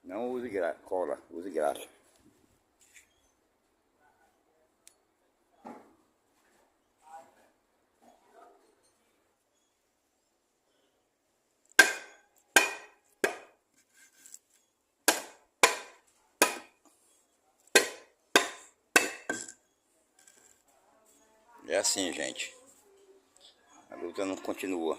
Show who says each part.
Speaker 1: Não use cola, use graxa. É assim, gente. A luta não continua.